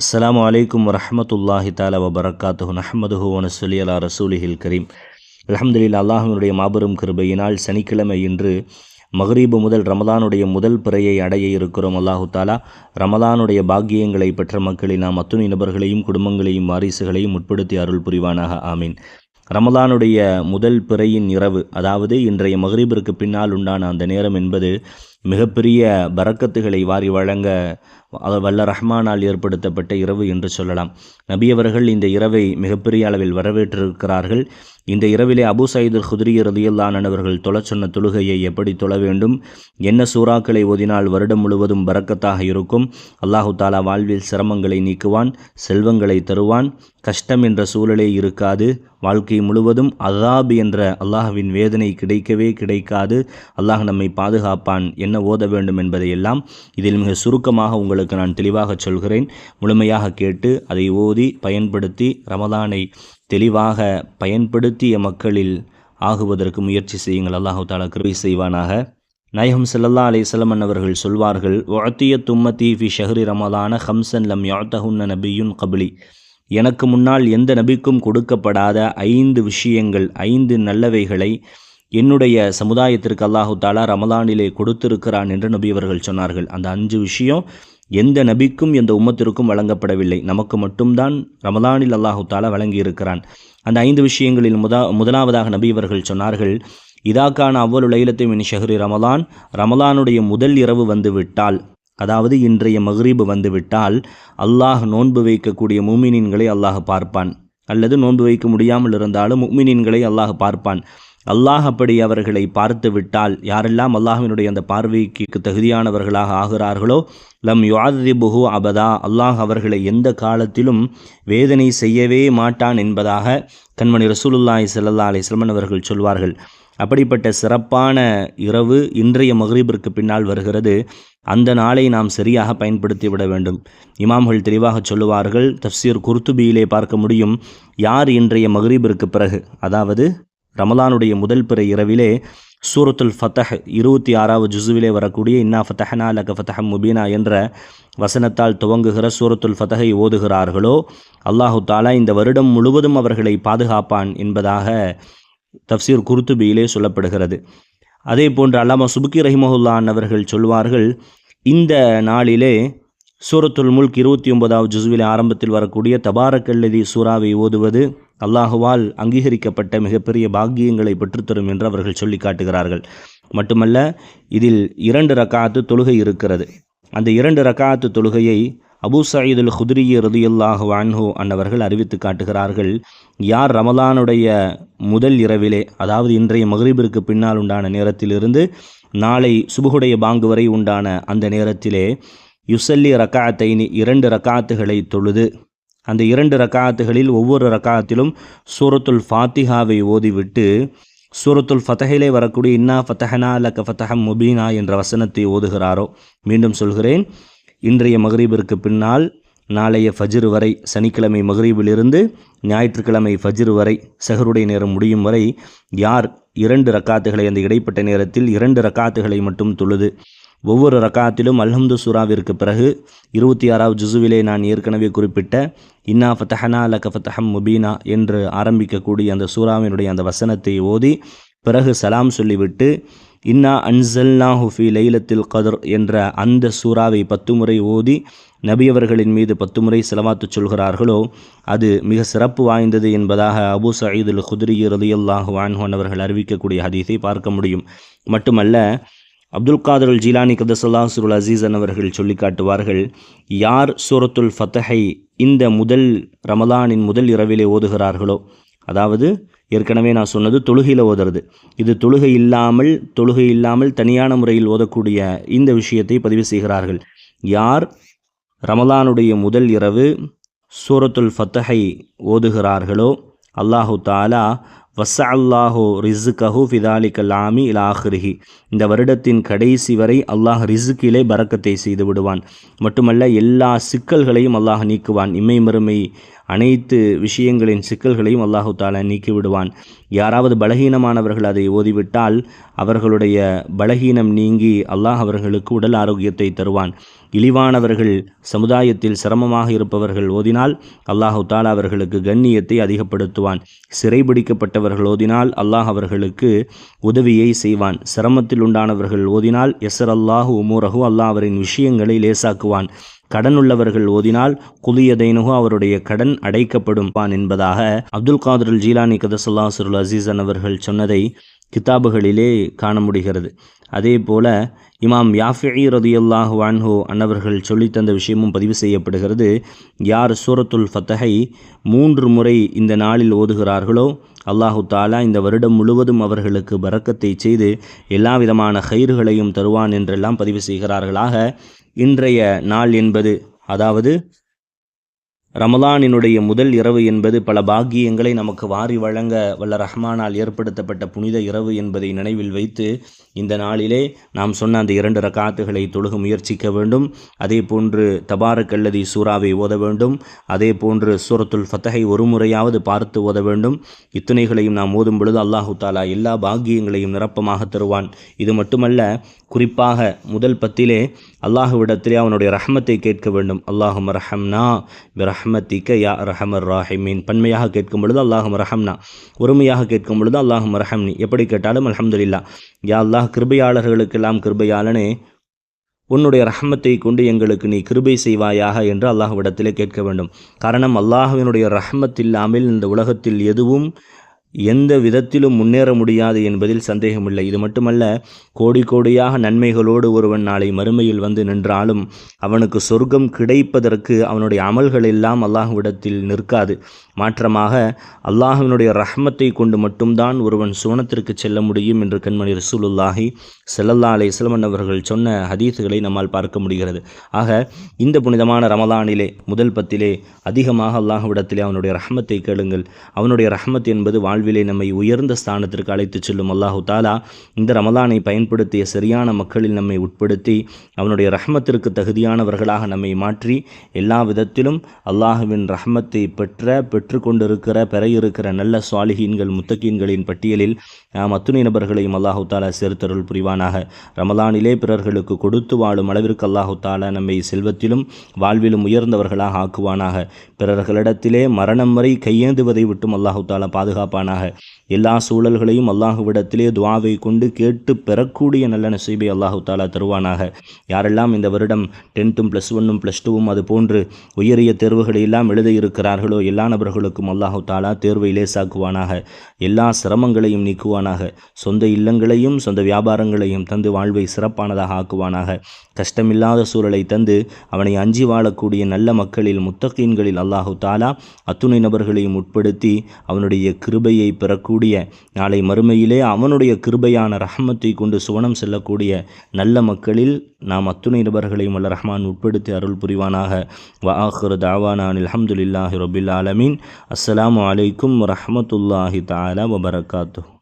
அஸ்ஸலாமு அலைக்கும் வரஹ்மத்துல்லாஹி தஆலா வபரகாத்துஹு நஹ்மதுஹு வ நுஸல்லி அலா ரசூலிஹில் கரீம். அல்ஹம்துலில்லாஹ், அல்லாஹ்வினுடைய மாபெரும் கிருபையினால் சனிக்கிழமை இன்று மக்ரீபு முதல் ரமலானுடைய முதல் பிறையை அடைய இருக்கிறோம். அல்லாஹு தாலா ரமலானுடைய பாக்கியங்களை பெற்ற மக்களில் நாம் அத்துணை நபர்களையும் குடும்பங்களையும் வாரிசுகளையும் உட்படுத்தி அருள் புரிவானாக, ஆமீன். ரமலானுடைய முதல் பிறையின் இரவு, அதாவது இன்றைய மக்ரீபிற்கு பின்னால் உண்டான அந்த நேரம் என்பது மிகப்பெரிய பரக்கத்துகளை வாரி வழங்க வல்ல ரஹ்மானால் ஏற்படுத்தப்பட்ட இரவு என்று சொல்லலாம். நபியவர்கள் இந்த இரவை மிகப்பெரிய அளவில் வரவேற்றிருக்கிறார்கள். இந்த இரவிலே அபூ சயீத் அல்-குத்ரி ரலியல்லாஹு அன்ஹு அவர்கள் தொழச் சொன்ன தொழுகையை எப்படி தொழ வேண்டும், என்ன சூறாக்களை ஓதினால் வருடம் முழுவதும் பரக்கத்தாக இருக்கும், அல்லாஹு தாலா வாழ்வில் சிரமங்களை நீக்குவான், செல்வங்களை தருவான், கஷ்டம் என்ற சூழலே இருக்காது, வாழ்க்கை முழுவதும் அதாப் என்ற அல்லாஹ்வின் வேதனை கிடைக்கவே கிடைக்காது, அல்லாஹ் நம்மை பாதுகாப்பான், என்ன ஓத வேண்டும் என்பதையெல்லாம் இதில் மிக சுருக்கமாக உங்களுக்கு நான் தெளிவாக சொல்கிறேன். முழுமையாக கேட்டு அதை ஓதி பயன்படுத்தி ரமலானை தெளிவாக பயன்படுத்திய மக்களில் ஆகுவதற்கு முயற்சி செய்யுங்கள். அல்லாஹு தாலா கிருபை செய்வானாக. நாயகம் ஸல்லல்லாஹு அலைஹி வஸல்லம் அவர்கள் சொல்வார்கள், உஅத்தியத் உம்மதி ஃபி ஷஹ்ரி ரமலான ஹம்ஸன் லம் யுஅதஹுன்ன நபியுன் கப்லி. எனக்கு முன்னால் எந்த நபிக்கும் கொடுக்கப்படாத 5 விஷயங்கள், 5 நல்லவைகளை என்னுடைய சமுதாயத்திற்கு அல்லாஹு தாலா ரமலானிலே கொடுத்திருக்கிறான் என்று நபி அவர்கள் சொன்னார்கள். அந்த 5 விஷயம் எந்த நபிக்கும் எந்த உம்மத்திற்கும் வழங்கப்படவில்லை, நமக்கு மட்டும்தான் ரமலானில் அல்லாஹு தாலா வழங்கியிருக்கிறான். அந்த 5 விஷயங்களில் முதலாவதாக நபி அவர்கள் சொன்னார்கள், இதாக்கான அவ்வளு லைலத்தை மின் ஷஹ்ரி ரமலான், ரமலானுடைய முதல் இரவு வந்துவிட்டால், அதாவது இன்றைய மக்ரீபு வந்துவிட்டால், அல்லாஹ் நோன்பு வைக்கக்கூடிய முஃமினீன்களை அல்லாஹ் பார்ப்பான். அல்லது நோன்பு வைக்க முடியாமல் இருந்தாலும் முஃமினீன்களை அல்லாஹ் பார்ப்பான். அல்லாஹ் அப்படி அவர்களை பார்த்து விட்டால், யாரெல்லாம் அல்லாஹ்வினுடைய அந்த பார்வைக்கு தகுதியானவர்களாக ஆகிறார்களோ, லம் யுஅذிபுஹு அபதா, அல்லாஹ் அவர்களை எந்த காலத்திலும் வேதனை செய்யவே மாட்டான் என்பதாக கண்மணி ரசூலுல்லாஹி ஸல்லல்லாஹு அலைஹி வஸல்லம் அவர்கள் சொல்வார்கள். அப்படிப்பட்ட சிறப்பான இரவு இன்றைய மக்ரீபிற்கு பின்னால் வருகிறது. அந்த நாளை நாம் சரியாக பயன்படுத்தி விட வேண்டும். இமாம்கள் தெளிவாக சொல்லுவார்கள், தஃப்சீர் குர்துபியிலே பார்க்க முடியும், யார் இன்றைய மக்ரீபிற்கு பிறகு, அதாவது ரமலானுடைய முதல் பிறை இரவிலே சூரத்துல் ஃபத்ஹ் 26வது ஜுஸுவிலே வரக்கூடிய இன்னா ஃபதஹ்னா லக ஃபதஹம் முபீனா என்ற வசனத்தால் துவங்குகிற சூரத்துல் ஃபத்ஹை ஓதுகிறார்களோ, அல்லாஹு தாலா இந்த வருடம் முழுவதும் அவர்களை பாதுகாப்பான் என்பதாக தஃப்சீர் குர்துபியிலே சொல்லப்படுகிறது. அதே போன்று அல்லாமா சுபுக்கி ரஹிமஹுல்லாஹ் அவர்கள் சொல்வார்கள், இந்த நாளிலே சூரத்துல் முல்க் 29வது ஜுஸுவிலே ஆரம்பத்தில் வரக்கூடிய தபாரக்கல்லதி சூறாவை ஓதுவது அல்லாஹுவால் அங்கீகரிக்கப்பட்ட மிகப்பெரிய பாக்கியங்களை பெற்றுத்தரும் என்று அவர்கள் சொல்லி காட்டுகிறார்கள். மட்டுமல்ல, இதில் 2 ரக்காத்து தொழுகை இருக்கிறது. அந்த 2 ரக்காத்து தொழுகையை அபூ சயீத் அல்-குத்ரி ரலியல்லாஹு அன்ஹு அன்னவர்கள் அறிவித்து காட்டுகிறார்கள், யார் ரமலானுடைய முதல் இரவிலே, அதாவது இன்றைய மக்ரீபிற்கு பின்னால் உண்டான நேரத்திலிருந்து நாளை சுபுகுடைய பாங்கு வரை உண்டான அந்த நேரத்திலே யுசல்லி ரக்காத்தைனி 2 ரக்காத்துகளை தொழுது, அந்த 2 ரக்காத்துகளில் ஒவ்வொரு ரக்காத்திலும் சூரத்துல் ஃபாத்திஹாவை ஓதிவிட்டு சூரத்துல் ஃபத்ஹிலே வரக்கூடிய இன்னா ஃபதஹ்னா லக ஃபதஹம் முபீனா என்ற வசனத்தை ஓதுகிறாரோ, மீண்டும் சொல்கிறேன், இன்றைய மக்ரீபிற்கு பின்னால் நாளைய ஃபஜ்ர் வரை, சனிக்கிழமை மக்ரீபிலிருந்து ஞாயிற்றுக்கிழமை ஃபஜ்ர் வரை, சஹருடைய நேரம் முடியும் வரை யார் 2 ரக்காத்துகளை, அந்த இடைப்பட்ட நேரத்தில் 2 ரக்காத்துகளை மட்டும் தொழுது, ஒவ்வொரு ரக்காத்திலும் அல்ஹம்து சூராவிற்கு பிறகு 26வது ஜுஸுவிலே நான் ஏற்கனவே குறிப்பிட்ட இன்னா ஃபதஹ்னா லக ஃபதஹம் முபீனா என்று ஆரம்பிக்கக்கூடிய அந்த சூராவினுடைய அந்த வசனத்தை ஓதி பிறகு சலாம் சொல்லிவிட்டு இன்னா அன்ஸல்னாஹு ஃபீ லைலத்தில் கத்ர் என்ற அந்த சூறாவை 10 முறை ஓதி நபியவர்களின் மீது 10 முறை ஸலவாத்து சொல்கிறார்களோ, அது மிக சிறப்பு வாய்ந்தது என்பதாக அபூ சயீத் அல்-குத்ரி ரலியல்லாஹு அன்ஹு அவர்கள் அறிவிக்கக்கூடிய ஹதீஸை பார்க்க முடியும். மட்டுமல்ல, அப்துல் காதர் அல் ஜீலானி கதஸல்லாஹு சிருல் அசீஸ் அவர்கள் சொல்லி காட்டுவார்கள், யார் சூரத்துல் ஃபத்ஹை இந்த முதல் ரமலானின் முதல் இரவிலே ஓதுகிறார்களோ, அதாவது ஏற்கனவே நான் சொன்னது தொழுகையில் ஓதுறது, இது தொழுகை இல்லாமல் தனியான முறையில் ஓதக்கூடிய இந்த விஷயத்தை பதிவு செய்கிறார்கள். யார் ரமலானுடைய முதல் இரவு சூரத்துல் ஃபத்ஹை ஓதுகிறார்களோ, அல்லாஹு தாலா வஸ்ஸஅல்லாஹு ரிஸ்கஹு ஃபிதாலிகல் ஆமி இலா ஆஹிரிஹி, இந்த வருடத்தின் கடைசி வரை அல்லாஹ் ரிஸ்கிலே பரக்கத்தை செய்து விடுவான். மட்டுமல்ல, எல்லா சிக்கல்களையும் அல்லாஹ் நீக்குவான். இம்மை மறுமை அனைத்து விஷயங்களின் சிக்கல்களையும் அல்லாஹு தாலா நீக்கிவிடுவான். யாராவது பலகீனமானவர்கள் அதை ஓதிவிட்டால் அவர்களுடைய பலகீனம் நீங்கி அல்லாஹ் அவர்களுக்கு உடல் ஆரோக்கியத்தை தருவான். இழிவானவர்கள், சமுதாயத்தில் சிரமமாக இருப்பவர்கள் ஓதினால் அல்லாஹு தாலா அவர்களுக்கு கண்ணியத்தை அதிகப்படுத்துவான். சிறைபிடிக்கப்பட்டவர்கள் ஓதினால் அல்லாஹ் அவர்களுக்கு உதவியை செய்வான். சிரமத்தில் உண்டானவர்கள் ஓதினால் எஸ்ஸர் அல்லாஹு உமூரஹு, அல்லாஹ் அவரின் விஷயங்களை லேசாக்குவான். கடன் உள்ளவர்கள் ஓதினால் குலியதைனுகு, அவருடைய கடன் அடைக்கப்படும் என்பதாக அப்துல் காதிர் ஜீலானி கதசல்லா சிருல் அசீசன் அவர்கள் சொன்னதை கிதாபுகளிலே காண முடிகிறது. அதே போல இமாம் யாஃபிஇ ரதியல்லாஹு அன்ஹு அன்னவர்கள் சொல்லித்தந்த விஷயமும் பதிவு செய்யப்படுகிறது. யார் சூரத்துல் ஃபத்ஹை 3 முறை இந்த நாளில் ஓதுகிறார்களோ அல்லாஹு தாலா இந்த வருடம் முழுவதும் அவர்களுக்கு பரக்கத்தை செய்து எல்லா விதமான கயிறுகளையும் தருவான் என்றெல்லாம் பதிவு செய்கிறார்களாக. இன்றைய நாள் என்பது, அதாவது ரமலானினுடைய முதல் இரவு என்பது பல பாக்கியங்களை நமக்கு வாரி வழங்க வல்ல ரஹ்மானால் ஏற்படுத்தப்பட்ட புனித இரவு என்பதை நினைவில் வைத்து இந்த நாளிலே நாம் சொன்ன அந்த 2 ரக்காத்துகளை தொழுக முயற்சிக்க வேண்டும். அதே போன்று தபாரக் அல்லதி சூராவை ஓத வேண்டும். அதே போன்று சூரத்துல் ஃபத்ஹை ஒரு முறையாவது பார்த்து ஓத வேண்டும். இத்துணைகளையும் நாம் ஓதும் பொழுது அல்லாஹு தாலா எல்லா பாக்கியங்களையும் நிரப்பமாக தருவான். இது மட்டுமல்ல, குறிப்பாக முதல் 10 அல்லாஹுவிடத்திலே அவனுடைய ரஹ்மத்தை கேட்க வேண்டும். அல்லாஹும் ரஹம்னா பிரஹ்மத்திக்க யா ரஹமர் ராஹிமீன். பன்மையாக கேட்கும் பொழுது அல்லாஹும் ரஹம்னா, ஒருமையாக கேட்கும் பொழுது அல்லாஹும் ரஹம்னி. எப்படி கேட்டாலும் அல்ஹம்துலில்லாஹ். யா அல்லாஹ், கிருபையாளர்களுக்கெல்லாம் கிருபையாளனே, உன்னுடைய ரஹ்மத்தை கொண்டு எங்களுக்கு நீ கிருபை செய்வாயாக என்று அல்லாஹுவிடத்திலே கேட்க வேண்டும். காரணம், அல்லாஹுவினுடைய ரஹ்மத் இல்லாமல் இந்த உலகத்தில் எதுவும் எந்த விதத்திலும் முன்னேற முடியாது என்பதில் சந்தேகமில்லை. இது மட்டுமல்ல, கோடி கோடியாக நன்மைகளோடு ஒருவன் நாளை மறுமையில் வந்து நின்றாலும் அவனுக்கு சொர்க்கம் கிடைப்பதற்கு அவனுடைய அமல்கள் எல்லாம் அல்லாஹ்விடத்தில் நிற்காது. மாற்றமாக அல்லாஹ்வினுடைய ரஹ்மத்தை கொண்டு மட்டும்தான் ஒருவன் சுவனத்திற்கு செல்ல முடியும் என்று கண்மணி ரசூலுல்லாஹி ஸல்லல்லாஹு அலைஹி வஸல்லம் அவர்கள் சொன்ன ஹதீஸுகளை நம்மால் பார்க்க முடிகிறது. ஆக இந்த புனிதமான ரமலானிலே முதல் 10 அதிகமாக அல்லாஹ்விடத்திலே அவனுடைய ரஹ்மத்தை கேளுங்கள். அவனுடைய ரஹ்மத் என்பது வாழ்விலே நம்மை உயர்ந்த ஸ்தானத்திற்கு அழைத்து செல்லும். அல்லாஹு தாலா இந்த ரமலானை பயன்படுத்திய சரியான மக்களில் நம்மை உட்படுத்தி அவனுடைய ரஹ்மத்திற்கு தகுதியானவர்களாக நம்மை மாற்றி எல்லா விதத்திலும் அல்லாஹுவின் ரஹ்மத்தை பெற்றுக்கொண்டிருக்கிற பெற இருக்கிற நல்ல சாலிஹீன்கள் முத்தகீன்களின் பட்டியலில் நாம் அத்துணை நபர்களையும் அல்லாஹு தாலா சேர்த்தருள் புரிவானாக. ரமலானிலே பிறர்களுக்கு கொடுத்து வாழும் அளவிற்கு அல்லாஹு தாலா நம்மை செல்வத்திலும் வாழ்விலும் உயர்ந்தவர்களாக ஆக்குவானாக. பிறர்களிடத்திலே மரணம் வரை கையேந்துவதை விட்டும் அல்லாஹு தாலா பாதுகாப்பானாக. எல்லா சூழல்களையும் அல்லாஹுவிடத்திலே துஆவை கொண்டு கேட்டு பெறக்கூடிய நல்ல நசீபை அல்லாஹு தாலா தருவானாக. யாரெல்லாம் இந்த வருடம் 10th +1 +2 அது போன்று உயரிய தேர்வுகளை எல்லாம் எழுத இருக்கிறார்களோ எல்லா நபர்களுக்கும் அல்லாஹு தாலா தேர்வை லேசாக்குவானாக. எல்லா சிரமங்களையும் நீக்குவானாக. சொந்த இல்லங்களையும் சொந்த வியாபாரங்களையும் தந்து வாழ்வை சிறப்பானதாக ஆக்குவானாக. கஷ்டமில்லாத சூழலை தந்து அவனை அஞ்சி வாழக்கூடிய நல்ல மக்களில் முத்தகீன்களில் அல்லாஹு தாலா அத்துணை நபர்களையும் உட்படுத்தி அவனுடைய கிருபையை பெறக்கூடிய நாளை மறுமையிலே அவனுடைய கிருபையான ரஹ்மத்தை கொண்டு சுவனம் செல்லக்கூடிய நல்ல மக்களில் நாம் அத்துணை நபர்களையும் அல்ல ரஹ்மான் உட்படுத்தி அருள் புரிவானாக. வ ஆகிரு தாவானா அல்ஹம்துலில்லாஹி ரபில் ஆலமீன். அஸ்ஸலாமு அலைக்கும் வரஹ்மத்துல்லாஹி தஆலா வபரகாத்துஹு.